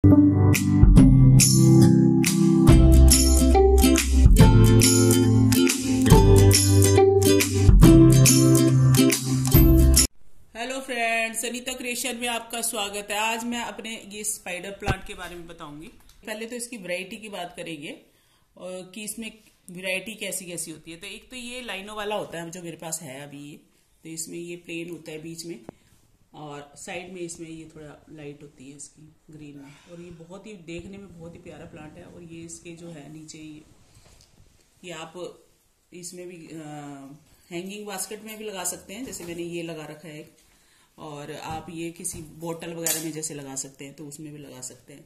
Hello friends, Anita creation में आपका स्वागत है। आज मैं अपने ये स्पाइडर प्लांट के बारे में बताऊंगी। पहले तो इसकी वैरायटी की बात करेंगे और कि इसमें वैरायटी कैसी कैसी होती है। तो एक तो ये लाइनों वाला होता है जो मेरे पास है अभी ये। तो इसमें ये प्लेन होता है बीच में और साइड में इसमें ये थोड़ा लाइट होती है इसकी ग्रीन में। और ये बहुत ही देखने में बहुत ही प्यारा प्लांट है। और ये इसके जो है नीचे ये आप इसमें भी हैंगिंग बास्केट में भी लगा सकते हैं, जैसे मैंने ये लगा रखा है। और आप ये किसी बोतल वगैरह में जैसे लगा सकते हैं तो उसमें भी लगा सकते हैं।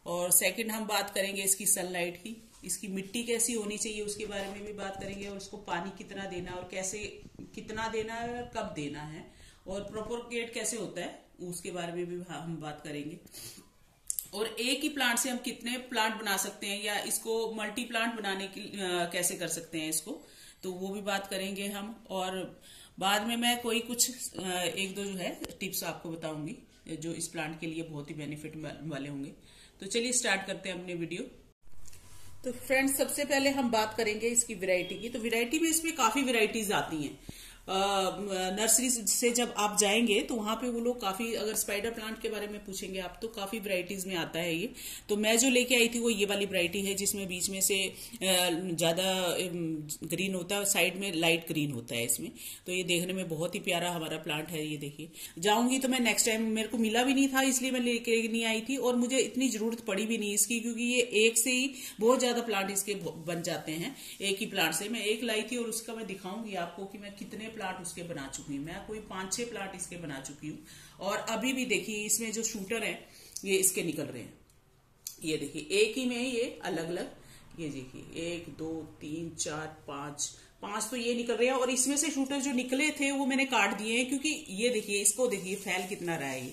और सेकंड हम बात करेंगे इसकी सनलाइट की, इसकी मिट्टी कैसी होनी चाहिए उसके बारे में भी बात करेंगे। और उसको पानी कितना देना और कैसे कितना देना है और कब देना है और प्रोपोगेट कैसे होता है उसके बारे में भी हम बात करेंगे। और एक ही प्लांट से हम कितने प्लांट बना सकते हैं या इसको मल्टी प्लांट बनाने की कैसे कर सकते हैं इसको, तो वो भी बात करेंगे हम। और बाद में मैं कोई कुछ एक दो जो है टिप्स आपको बताऊंगी जो इस प्लांट के लिए बहुत ही बेनिफिट वाले होंगे। तो चलिए स्टार्ट करते हैं अपने वीडियो। तो फ्रेंड्स, सबसे पहले हम बात करेंगे इसकी वैरायटी की। तो वैरायटी में इसमें काफी वैरायटीज आती हैं। नर्सरी से जब आप जाएंगे तो वहां पे वो लोग काफी, अगर स्पाइडर प्लांट के बारे में पूछेंगे आप तो काफी वैरायटीज में आता है ये। तो मैं जो लेके आई थी वो ये वाली वैरायटी है जिसमें बीच में से ज्यादा ग्रीन होता है और साइड में लाइट ग्रीन होता है इसमें। तो ये देखने में बहुत ही प्यारा हमारा प्लांट है। ये देखिए, जाऊंगी तो मैं नेक्स्ट टाइम, मेरे को मिला भी नहीं था इसलिए मैं लेके नहीं आई थी और मुझे इतनी जरूरत पड़ी भी नहीं इसकी, क्योंकि ये एक से ही बहुत ज्यादा प्लांट इसके बन जाते हैं। एक ही प्लांट से मैं एक लाई थी और उसका मैं दिखाऊंगी आपको कि मैं कितने प्लांट उसके बना चुकी हूँ। मैं कोई 5-6 प्लांट इसके बना चुकी हूँ। और अभी भी देखिए इसमें जो शूटर है ये इसके निकल रहे हैं। ये देखिए एक ही में ये अलग अलग, ये देखिए 1 2 3 4 5 तो ये निकल रहे हैं। और इसमें से शूटर जो निकले थे वो मैंने काट दिए हैं, क्योंकि ये देखिए, इसको देखिए फैल कितना रहा है।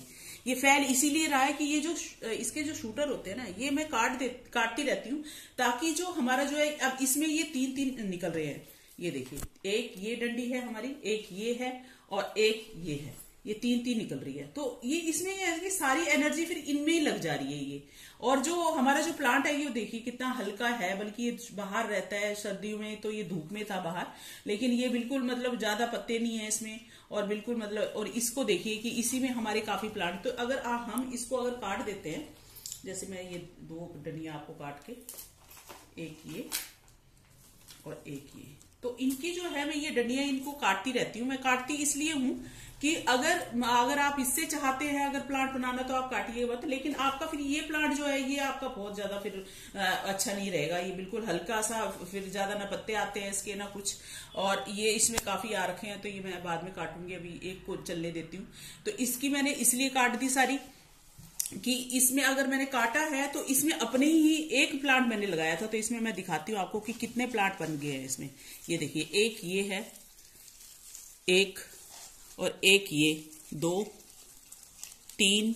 ये फैल इसीलिए रहा है कि ये जो इसके जो शूटर होते हैं ना, ये मैं काटती रहती हूँ ताकि जो हमारा जो है, अब इसमें ये 3-3 निकल रहे हैं। ये देखिए, एक ये डंडी है हमारी, एक ये है और एक ये है। ये 3-3 निकल रही है। तो ये इसमें ये सारी एनर्जी फिर इनमें ही लग जा रही है ये। और जो हमारा जो प्लांट है ये देखिए कितना हल्का है, बल्कि ये बाहर रहता है सर्दियों में, तो ये धूप में था बाहर, लेकिन ये बिल्कुल मतलब ज्यादा पत्ते नहीं है इसमें और बिल्कुल मतलब। और इसको देखिए कि इसी में हमारे काफी प्लांट। तो अगर हम इसको अगर काट देते हैं, जैसे मैं ये 2 डंडियां आपको काट के, एक ये और एक ये, तो इनकी जो है मैं ये डंडियां इनको काटती रहती हूँ। मैं काटती इसलिए हूँ कि अगर आप इससे चाहते हैं अगर प्लांट बनाना तो आप काटिए मत, लेकिन आपका फिर ये प्लांट जो है ये आपका बहुत ज्यादा फिर अच्छा नहीं रहेगा। ये बिल्कुल हल्का सा, फिर ज्यादा ना पत्ते आते हैं इसके ना कुछ। और ये इसमें काफी आ रखे हैं तो ये मैं बाद में काटूंगी, अभी एक को चलने देती हूँ। तो इसकी मैंने इसलिए काट दी सारी कि इसमें अगर मैंने काटा है तो इसमें अपने ही एक प्लांट मैंने लगाया था। तो इसमें मैं दिखाती हूँ आपको कि कितने प्लांट बन गए हैं इसमें। ये देखिए, एक ये है, एक और एक ये, 2 3,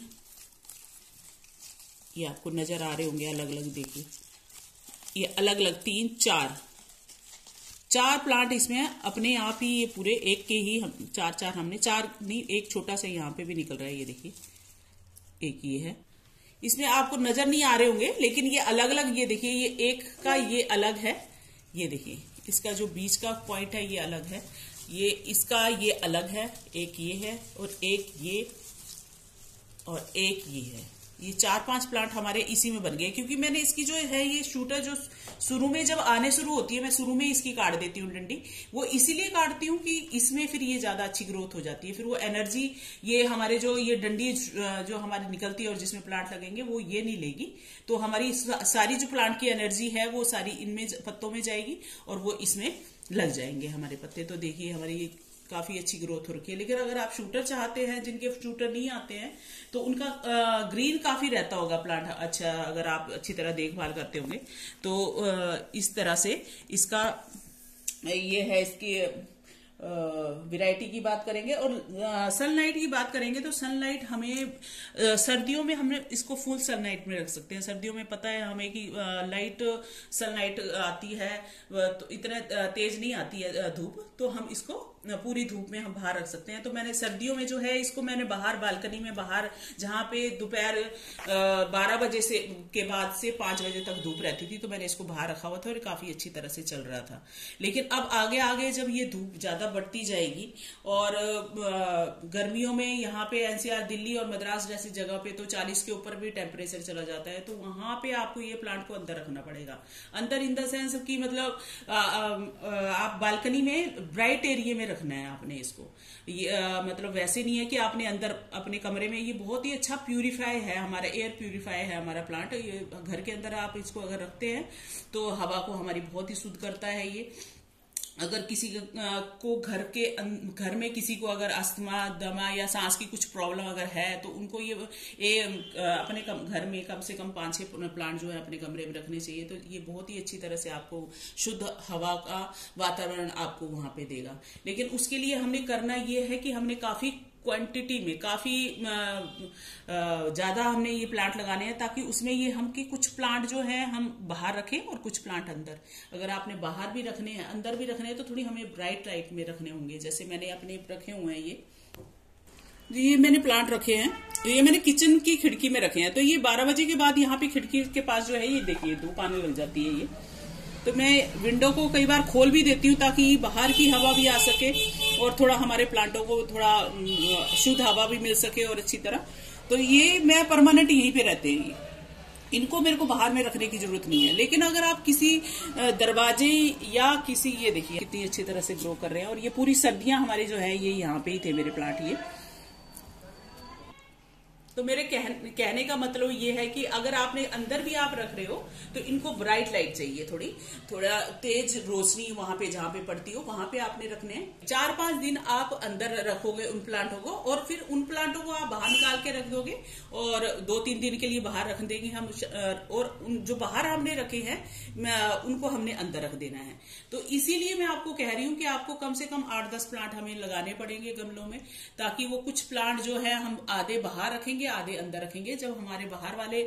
ये आपको नजर आ रहे होंगे अलग अलग, देखिए ये अलग अलग 3 4 प्लांट इसमें अपने आप ही, ये पूरे एक के ही हम 4 हमने 4 नहीं, एक छोटा सा यहाँ पे भी निकल रहा है। ये देखिए एक ये है, इसमें आपको नजर नहीं आ रहे होंगे लेकिन ये अलग अलग। ये देखिए, ये एक का ये अलग है। ये देखिए इसका जो बीच का पॉइंट है ये अलग है, ये इसका ये अलग है, एक ये है और एक ये और एक ये है। ये 4-5 प्लांट हमारे इसी में बन गए, क्योंकि मैंने इसकी जो है ये शूटर जो शुरू में जब आने शुरू होती है, मैं शुरू में इसकी काट देती हूँ डंडी। वो इसीलिए काटती हूँ कि इसमें फिर ये ज्यादा अच्छी ग्रोथ हो जाती है। फिर वो एनर्जी ये हमारे जो ये डंडी जो हमारी निकलती है और जिसमें प्लांट लगेंगे वो ये नहीं लेगी। तो हमारी सारी जो प्लांट की एनर्जी है वो सारी इनमें पत्तों में जाएगी और वो इसमें लग जाएंगे हमारे पत्ते। तो देखिए हमारी काफी अच्छी ग्रोथ हो रखी है। लेकिन अगर आप शूटर चाहते हैं, जिनके शूटर नहीं आते हैं, तो उनका ग्रीन काफी रहता होगा प्लांट। अच्छा, अगर आप अच्छी तरह देखभाल करते होंगे तो इस तरह से इसका ये है, इसकी वैरायटी की बात करेंगे। और सनलाइट की बात करेंगे तो सनलाइट हमें सर्दियों में हमने इसको फुल सनलाइट में रख सकते हैं। सर्दियों में पता है हमें कि लाइट सनलाइट आती है तो इतना तेज नहीं आती है धूप, तो हम इसको पूरी धूप में हम बाहर रख सकते हैं। तो मैंने सर्दियों में जो है इसको मैंने बाहर बालकनी में बाहर, जहां पे दोपहर 12 बजे से के बाद से 5 बजे तक धूप रहती थी, तो मैंने इसको बाहर रखा हुआ था और काफी अच्छी तरह से चल रहा था। लेकिन अब आगे आगे जब ये धूप ज्यादा बढ़ती जाएगी और गर्मियों में यहाँ पे एनसीआर दिल्ली और मद्रास जैसी जगह पे तो 40 के ऊपर भी टेम्परेचर चला जाता है, तो वहां पे आपको ये प्लांट को अंदर रखना पड़ेगा। अंदर इन द सेंस की मतलब आप बालकनी में ब्राइट एरिया में रखना है आपने इसको। ये मतलब वैसे नहीं है कि आपने अंदर अपने कमरे में। ये बहुत ही अच्छा प्यूरिफाई है, हमारा एयर प्यूरिफाई है हमारा प्लांट। ये घर के अंदर आप इसको अगर रखते हैं तो हवा को हमारी बहुत ही शुद्ध करता है ये। अगर किसी को घर में किसी को अगर अस्थमा, दमा या सांस की कुछ प्रॉब्लम अगर है तो उनको ये अपने घर में कम से कम 5-6 प्लांट जो है अपने कमरे में रखने चाहिए। तो ये बहुत ही अच्छी तरह से आपको शुद्ध हवा का वातावरण आपको वहां पे देगा। लेकिन उसके लिए हमने करना ये है कि हमने काफी क्वांटिटी में, काफी ज्यादा हमने ये प्लांट लगाने हैं, ताकि उसमें ये हम कि कुछ प्लांट जो है हम बाहर रखें और कुछ प्लांट अंदर। अगर आपने बाहर भी रखने हैं अंदर भी रखने हैं तो थोड़ी हमें ब्राइट लाइट में रखने होंगे। जैसे मैंने अपने रखे हुए हैं ये मैंने प्लांट रखे हैं, ये मैंने किचन की खिड़की में रखे हैं। तो ये 12 बजे के बाद यहाँ पे खिड़की के पास जो है ये देखिए धूप आने लग जाती है ये। तो मैं विंडो को कई बार खोल भी देती हूँ ताकि बाहर की हवा भी आ सके और थोड़ा हमारे प्लांटों को थोड़ा शुद्ध हवा भी मिल सके और अच्छी तरह। तो ये मैं परमानेंट यहीं पे रहते हैं, इनको मेरे को बाहर में रखने की जरूरत नहीं है। लेकिन अगर आप किसी दरवाजे या किसी, ये देखिए कितनी अच्छी तरह से ग्रो कर रहे हैं। और ये पूरी सर्दियां हमारे जो है ये यहाँ पे ही थे मेरे प्लांट ये। तो मेरे कहने का मतलब ये है कि अगर आपने अंदर भी आप रख रहे हो तो इनको ब्राइट लाइट चाहिए, थोड़ा तेज रोशनी वहां पे जहां पे पड़ती हो वहां पे आपने रखने हैं। 4-5 दिन आप अंदर रखोगे उन प्लांटों को और फिर उन प्लांटों को आप बाहर निकाल के रख दोगे और 2-3 दिन के लिए बाहर रख देंगे हम। और जो बाहर हमने रखे हैं उनको हमने अंदर रख देना है। तो इसीलिए मैं आपको कह रही हूँ कि आपको कम से कम 8-10 प्लांट हमें लगाने पड़ेंगे गमलों में, ताकि वो कुछ प्लांट जो है हम आधे बाहर रखेंगे आधे अंदर रखेंगे। जब हमारे बाहर वाले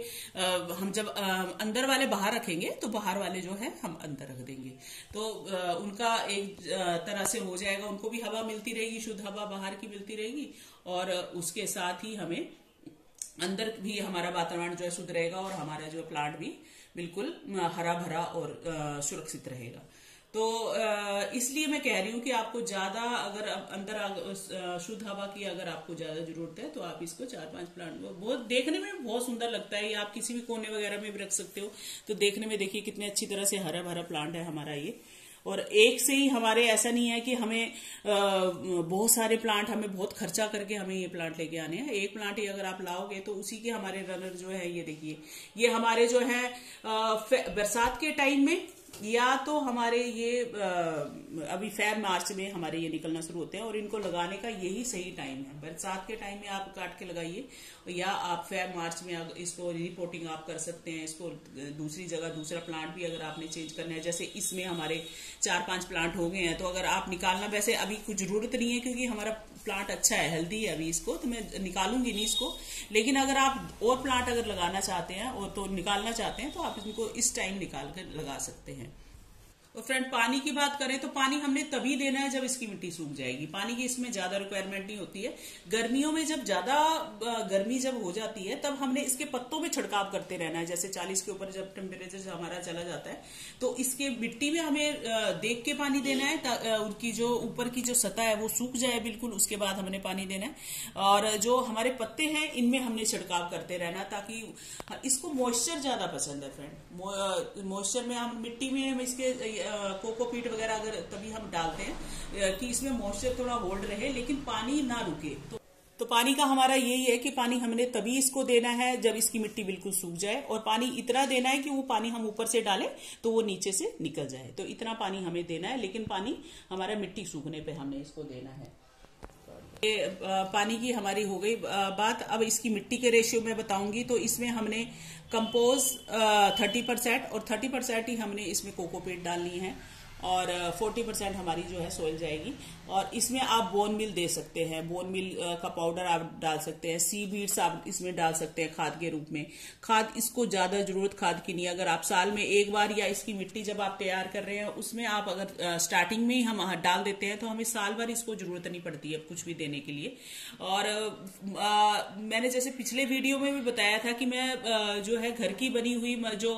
हम जब अंदर वाले बाहर रखेंगे तो बाहर वाले जो है हम अंदर रख देंगे। तो उनका एक तरह से हो जाएगा, उनको भी हवा मिलती रहेगी, शुद्ध हवा बाहर की मिलती रहेगी और उसके साथ ही हमें अंदर भी हमारा वातावरण जो है शुद्ध रहेगा और हमारा जो प्लांट भी बिल्कुल हरा भरा और सुरक्षित रहेगा। तो इसलिए मैं कह रही हूँ कि आपको ज्यादा अगर अंदर शुद्ध हवा की अगर आपको ज्यादा जरूरत है तो आप इसको 4-5 प्लांट, बहुत देखने में बहुत सुंदर लगता है ये। आप किसी भी कोने वगैरह में भी रख सकते हो। तो देखने में देखिए कितने अच्छी तरह से हरा भरा प्लांट है हमारा ये। और एक से ही हमारे ऐसा नहीं है कि हमें बहुत सारे प्लांट, हमें बहुत खर्चा करके हमें ये प्लांट लेके आने हैं। एक प्लांट ही अगर आप लाओगे तो उसी के हमारे रनर जो है ये देखिए, ये हमारे जो है बरसात के टाइम में या तो हमारे ये अभी मार्च में हमारे ये निकलना शुरू होते हैं और इनको लगाने का यही सही टाइम है। बरसात के टाइम में आप काट के लगाइए या आप मार्च में इसको रिपोर्टिंग आप कर सकते हैं। इसको दूसरी जगह दूसरा प्लांट भी अगर आपने चेंज करना है, जैसे इसमें हमारे 4-5 प्लांट हो गए हैं तो अगर आप निकालना, वैसे अभी कुछ जरूरत नहीं है क्योंकि हमारा प्लांट अच्छा है, हेल्दी है अभी, इसको तो मैं निकालूंगी नहीं इसको। लेकिन अगर आप और प्लांट अगर लगाना चाहते हैं और तो निकालना चाहते हैं तो आप इनको इस टाइम निकाल कर लगा सकते हैं। और फ्रेंड पानी की बात करें तो पानी हमने तभी देना है जब इसकी मिट्टी सूख जाएगी। पानी की इसमें ज्यादा रिक्वायरमेंट नहीं होती है। गर्मियों में जब ज्यादा गर्मी जब हो जाती है तब हमने इसके पत्तों में छिड़काव करते रहना है। जैसे 40 के ऊपर जब टेम्परेचर हमारा चला जाता है तो इसके मिट्टी में हमें देख के पानी देना है। उनकी जो ऊपर की जो सतह है वो सूख जाए बिल्कुल, उसके बाद हमने पानी देना है। और जो हमारे पत्ते हैं इनमें हमने छिड़काव करते रहना, ताकि इसको मॉइस्चर ज्यादा पसंद है फ्रेंड। मॉइस्चर में हम मिट्टी में हम इसके कोकोपीट वगैरह अगर तभी हम डालते हैं कि इसमें मॉइस्चर थोड़ा होल्ड रहे लेकिन पानी ना रुके। तो पानी का हमारा यही है कि पानी हमने तभी इसको देना है जब इसकी मिट्टी बिल्कुल सूख जाए, और पानी इतना देना है कि वो पानी हम ऊपर से डालें तो वो नीचे से निकल जाए। तो इतना पानी हमें देना है, लेकिन पानी हमारा मिट्टी सूखने पे हमने इसको देना है। पानी की हमारी हो गई बात। अब इसकी मिट्टी के रेशियो में बताऊंगी। तो इसमें हमने कंपोज 30% और 30% ही हमने इसमें कोकोपीट डालनी है। और 40% हमारी जो है सोइल जाएगी। और इसमें आप बोन मिल दे सकते हैं, बोन मिल का पाउडर आप डाल सकते हैं, सी बीड्स आप इसमें डाल सकते हैं खाद के रूप में। खाद इसको ज्यादा जरूरत खाद की नहीं है, अगर आप साल में एक बार या इसकी मिट्टी जब आप तैयार कर रहे हैं उसमें आप अगर स्टार्टिंग में ही हम डाल देते हैं तो हमें साल भर इसको जरूरत नहीं पड़ती है कुछ भी देने के लिए। और मैंने जैसे पिछले वीडियो में भी बताया था कि मैं जो है घर की बनी हुई जो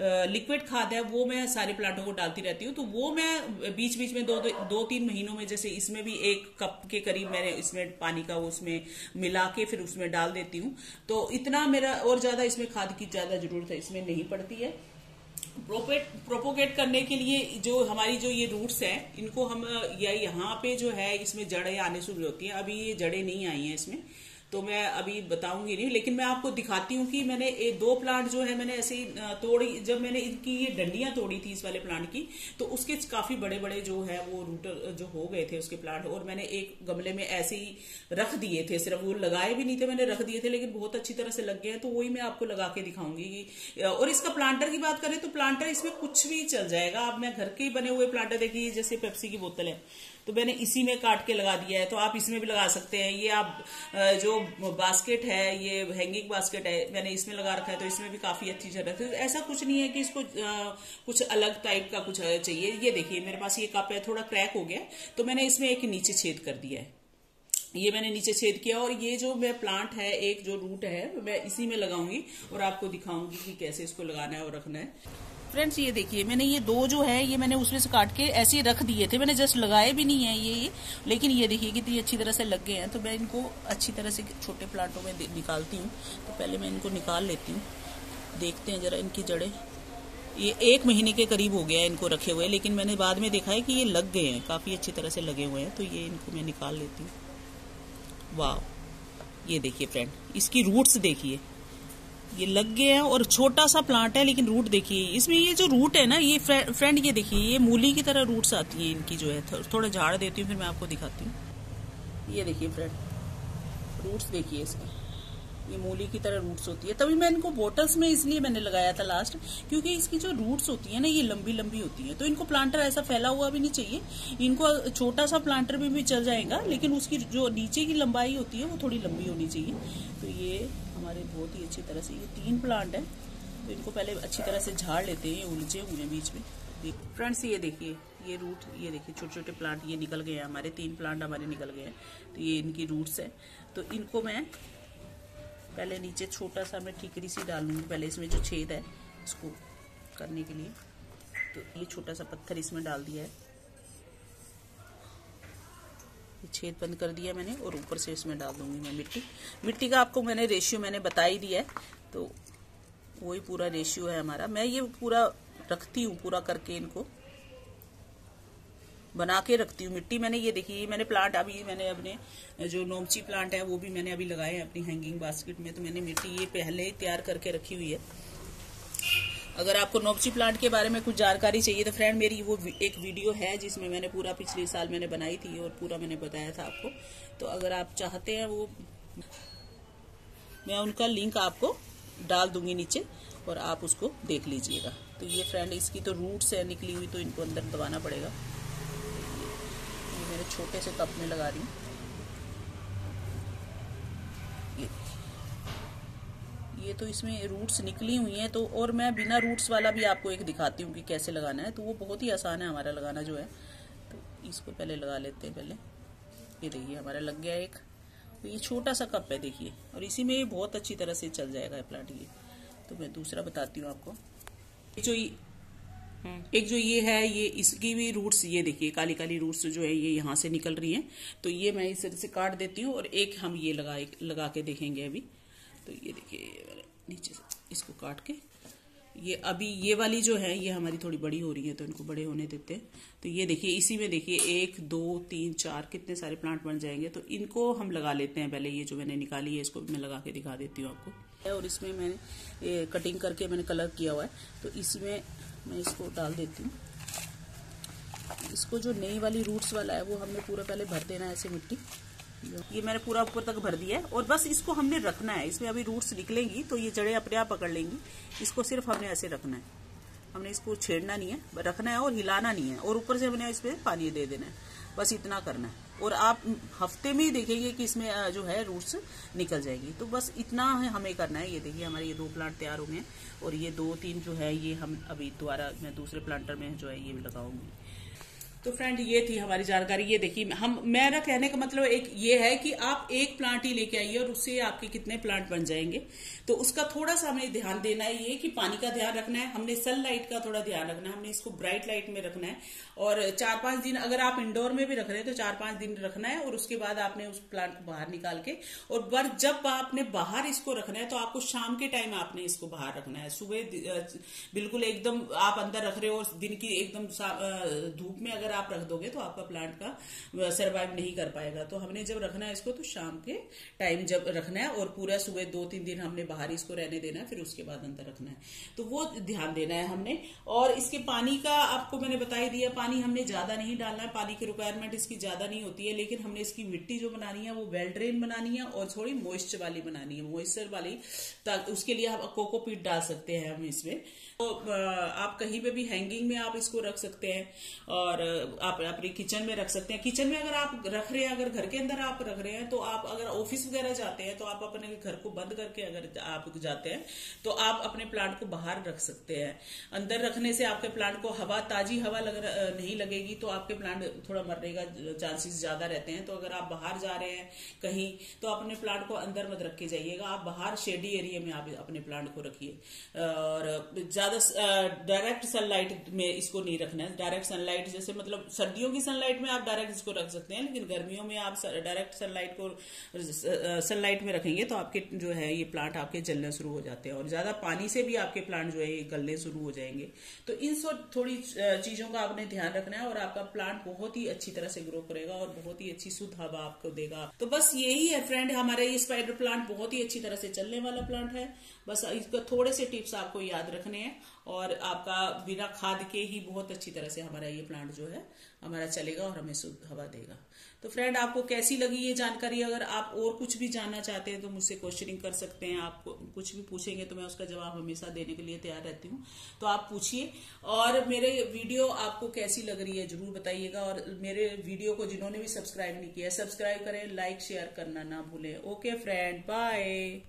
लिक्विड खाद है वो मैं सारे प्लांटों को डालती रहती हूँ। तो वो मैं बीच बीच में 2-3 महीनों में, जैसे इसमें भी 1 कप के करीब मैंने इसमें पानी का उसमें मिला के फिर उसमें डाल देती हूँ। तो इतना मेरा, और ज्यादा इसमें खाद की ज्यादा जरूरत है इसमें नहीं पड़ती है। प्रोपोगेट करने के लिए जो हमारी जो ये रूट्स हैं इनको हम यहाँ पे जो है इसमें जड़ें आने शुरू होती हैं। अभी ये जड़ें नहीं आई हैं इसमें, तो मैं अभी बताऊंगी नहीं, लेकिन मैं आपको दिखाती हूँ कि मैंने 2 प्लांट जो है मैंने ऐसे ही तोड़ी। जब मैंने इनकी ये डंडियां तोड़ी थी इस वाले प्लांट की, तो उसके काफी बड़े बड़े जो है वो रूट जो हो गए थे उसके प्लांट, और मैंने एक गमले में ऐसे ही रख दिए थे, सिर्फ वो लगाए भी नहीं थे, मैंने रख दिए थे, लेकिन बहुत अच्छी तरह से लग गए हैं। तो वही मैं आपको लगा के दिखाऊंगी। और इसका प्लांटर की बात करें तो प्लांटर इसमें कुछ भी चल जाएगा। अब मैं घर के ही बने हुए प्लांटर देखिए, जैसे पेप्सी की बोतल है तो मैंने इसी में काट के लगा दिया है, तो आप इसमें भी लगा सकते हैं। ये आप जो बास्केट है, ये हैंगिंग बास्केट है, मैंने इसमें लगा रखा है, तो इसमें भी काफी अच्छी जगह है। ऐसा कुछ नहीं है कि इसको कुछ अलग टाइप का कुछ चाहिए। ये देखिए मेरे पास ये कप है, थोड़ा क्रैक हो गया, तो मैंने इसमें एक नीचे छेद कर दिया है, ये मैंने नीचे छेद किया। और ये जो मैं प्लांट है, एक जो रूट है, मैं इसी में लगाऊंगी और आपको दिखाऊंगी कि कैसे इसको लगाना है और रखना है। फ्रेंड्स ये देखिए, मैंने ये 2 जो है ये मैंने उसमें से काट के ऐसे ही रख दिए थे, मैंने जस्ट लगाए भी नहीं है ये, लेकिन ये देखिए कितनी अच्छी तरह से लग गए हैं। तो मैं इनको अच्छी तरह से छोटे प्लांटों में निकालती हूँ। तो पहले मैं इनको निकाल लेती हूँ, देखते हैं जरा इनकी जड़ें। ये 1 महीने के करीब हो गया है इनको रखे हुए, लेकिन मैंने बाद में देखा है कि ये लग गए हैं, काफी अच्छी तरह से लगे हुए हैं। तो ये इनको मैं निकाल लेती हूँ। वाह, ये देखिए फ्रेंड, इसकी रूट्स देखिए, ये लग गए हैं और छोटा सा प्लांट है, लेकिन रूट देखिए इसमें। ये जो रूट है ना ये फ्रेंड ये देखिए, ये मूली की तरह रूट्स आती है इनकी जो है। थोड़ा झाड़ देती हूँ फिर मैं आपको दिखाती हूँ। ये देखिए फ्रेंड, रूट्स देखिए इसके, ये मूली की तरह रूट्स होती है। तभी मैं इनको बोटल्स में इसलिए मैंने लगाया था लास्ट, क्योंकि इसकी जो रूट्स होती है ना ये लंबी लंबी होती है। तो इनको प्लांटर ऐसा फैला हुआ भी नहीं चाहिए, इनको छोटा सा प्लांटर भी चल जाएगा, लेकिन उसकी जो नीचे की लंबाई होती है वो थोड़ी लंबी होनी चाहिए। तो ये हमारे बहुत ही अच्छी तरह से, ये 3 प्लांट है, तो इनको पहले अच्छी तरह से झाड़ लेते हैं, उलझे हुए हैं बीच में। फ्रेंड्स ये देखिए, ये रूट, ये देखिए छोटे छोटे प्लांट ये निकल गए हैं हमारे, 3 प्लांट हमारे निकल गए हैं। तो ये इनकी रूट्स है। तो इनको मैं पहले नीचे छोटा सा मैं ठीकरी सी डालूंगी, पहले इसमें जो छेद है इसको करने के लिए। तो ये छोटा सा पत्थर इसमें डाल दिया है, छेद बंद कर दिया मैंने, और ऊपर से इसमें डाल दूंगी मैं मिट्टी का आपको मैंने रेशियो मैंने बता ही दिया है, तो वही पूरा रेशियो है हमारा। मैं ये पूरा रखती हूँ, पूरा करके इनको बना के रखती हूँ मिट्टी। मैंने ये देखिए, मैंने प्लांट अभी मैंने अपने जो नोमची प्लांट है वो भी मैंने अभी लगाए हैं अपनी हैंगिंग बास्केट में। तो मैंने मिट्टी ये पहले ही तैयार करके रखी हुई है। अगर आपको नोमची प्लांट के बारे में कुछ जानकारी चाहिए तो फ्रेंड मेरी वो एक वीडियो है जिसमें मैंने पूरा पिछले साल मैंने बनाई थी और पूरा मैंने बताया था आपको। तो अगर आप चाहते हैं वो, मैं उनका लिंक आपको डाल दूंगी नीचे और आप उसको देख लीजिएगा। तो ये फ्रेंड इसकी तो रूट्स है निकली हुई, तो इनको अंदर दबाना पड़ेगा। ये मेरे छोटे से कप में लगा रही हूँ। ये तो इसमें रूट्स निकली हुई हैं। तो और मैं बिना रूट्स वाला भी आपको एक दिखाती हूँ कि कैसे लगाना है। तो वो बहुत ही आसान है हमारा लगाना जो है। तो इसको पहले लगा लेते हैं पहले। ये देखिए हमारा लग गया एक। तो ये छोटा सा कप है देखिए, और इसी में ये बहुत अच्छी तरह से चल जाएगा प्लांट ये। तो मैं दूसरा बताती हूँ आपको। एक जो ये है, ये इसकी भी रूट्स ये देखिए काली काली रूट्स जो है ये यहाँ से निकल रही हैं। तो ये मैं इस तरह से काट देती हूँ और एक हम ये लगा के देखेंगे अभी। तो ये देखिए नीचे से इसको काट के, ये अभी ये वाली जो है ये हमारी थोड़ी बड़ी हो रही है, तो इनको बड़े होने देते हैं। तो ये देखिए इसी में देखिए 1 2 3 4 कितने सारे प्लांट बन जाएंगे। तो इनको हम लगा लेते हैं पहले। ये जो मैंने निकाली है इसको मैं लगा के दिखा देती हूँ आपको। और इसमें मैंने कटिंग करके मैंने कलर किया हुआ है, तो इसमें मैं इसको डाल देती हूँ। इसको जो नई वाली रूट्स वाला है वो हमने पूरा पहले भर देना है ऐसे मिट्टी। ये मैंने पूरा ऊपर तक भर दिया है और बस इसको हमने रखना है। इसमें अभी रूट्स निकलेंगी तो ये जड़ें अपने आप पकड़ लेंगी। इसको सिर्फ हमने ऐसे रखना है। हमने इसको छेड़ना नहीं है, रखना है और हिलाना नहीं है, और ऊपर से हमने इस पे पानी दे देना है, बस इतना करना है। और आप हफ्ते में ही देखेंगे कि इसमें जो है रूट्स निकल जाएगी। तो बस इतना है हमें करना है। ये देखिए हमारे ये 2 प्लांट तैयार हो गए हैं, और ये 2-3 जो है ये हम अभी दोबारा मैं दूसरे प्लांटर में जो है ये भी लगाऊंगी। तो फ्रेंड ये थी हमारी जानकारी। ये देखिए मेरा कहने का मतलब एक ये है कि आप एक प्लांट ही लेके आइए और उससे आपके कितने प्लांट बन जाएंगे। तो उसका थोड़ा सा हमें ध्यान देना है, ये कि पानी का ध्यान रखना है, हमने सनलाइट का थोड़ा ध्यान रखना है, हमने इसको ब्राइट लाइट में रखना है। और 4-5 दिन अगर आप इंडोर में भी रख रहे हैं तो 4-5 दिन रखना है, और उसके बाद आपने उस प्लांट को बाहर निकाल के, और जब आपने बाहर इसको रखना है तो आपको शाम के टाइम आपने इसको बाहर रखना है। सुबह बिल्कुल एकदम आप अंदर रख रहे हो और दिन की एकदम धूप में अगर आप रख दोगे तो आपका प्लांट का सरवाइव नहीं कर पाएगा। तो हमने जब रखना है इसको तो शाम के टाइम जब रखना है, और पूरा सुबह 2-3 दिन हमने बाहर इसको रहने देना है, फिर उसके बाद अंदर रखना है। तो वो ध्यान देना है हमने। और इसके पानी का आपको मैंने बता ही दिया, पानी हमने ज्यादा नहीं डालना है, पानी की रिक्वायरमेंट इसकी ज्यादा नहीं होती है, लेकिन हमने इसकी मिट्टी जो बनानी है वो वेल ड्रेन बनानी है और थोड़ी मॉइस्चर वाली बनानी है, मॉइस्चर वाली। उसके लिए आप कोकोपीट डाल सकते हैं हम इसमें। तो आप कहीं पे भी हैंगिंग में आप इसको रख सकते हैं, और आप अपनी किचन में रख सकते हैं। किचन में अगर आप रख रहे हैं, अगर घर के अंदर आप रख रहे हैं, तो आप अगर ऑफिस वगैरह जाते हैं तो आप अपने घर को बंद करके अगर आप जाते हैं तो आप अपने प्लांट को बाहर रख सकते हैं। अंदर रखने से आपके प्लांट को ताजी हवा नहीं लगेगी, तो आपके प्लांट थोड़ा मरने का चांसेस ज्यादा रहते हैं। तो अगर आप बाहर जा रहे हैं कहीं तो अपने प्लांट को अंदर मत रख के जाइएगा, आप बाहर शेडी एरिया में आप अपने प्लांट को रखिए। और डायरेक्ट सनलाइट में इसको नहीं रखना है। डायरेक्ट सनलाइट जैसे मतलब सर्दियों की सनलाइट में आप डायरेक्ट इसको रख सकते हैं, लेकिन गर्मियों में आप डायरेक्ट सनलाइट में रखेंगे तो आपके जो है ये प्लांट आपके जलना शुरू हो जाते हैं, और ज्यादा पानी से भी आपके प्लांट जो है ये गलने शुरू हो जाएंगे। तो इन सब थोड़ी चीजों का आपने ध्यान रखना है, और आपका प्लांट बहुत ही अच्छी तरह से ग्रो करेगा और बहुत ही अच्छी शुद्ध हवा आपको देगा। तो बस यही है फ्रेंड, हमारा ये स्पाइडर प्लांट बहुत ही अच्छी तरह से चलने वाला प्लांट है। बस इसका थोड़े से टिप्स आपको याद रखने हैं, और आपका बिना खाद के ही बहुत अच्छी तरह से हमारा ये प्लांट जो है हमारा चलेगा और हमें शुद्ध हवा देगा। तो फ्रेंड आपको कैसी लगी ये जानकारी? अगर आप और कुछ भी जानना चाहते हैं तो मुझसे क्वेश्चनिंग कर सकते हैं। आप कुछ भी पूछेंगे तो मैं उसका जवाब हमेशा देने के लिए तैयार रहती हूँ, तो आप पूछिए। और मेरे वीडियो आपको कैसी लग रही है जरूर बताइएगा, और मेरे वीडियो को जिन्होंने भी सब्सक्राइब नहीं किया सब्सक्राइब करें, लाइक शेयर करना ना भूलें। Okay friend, bye.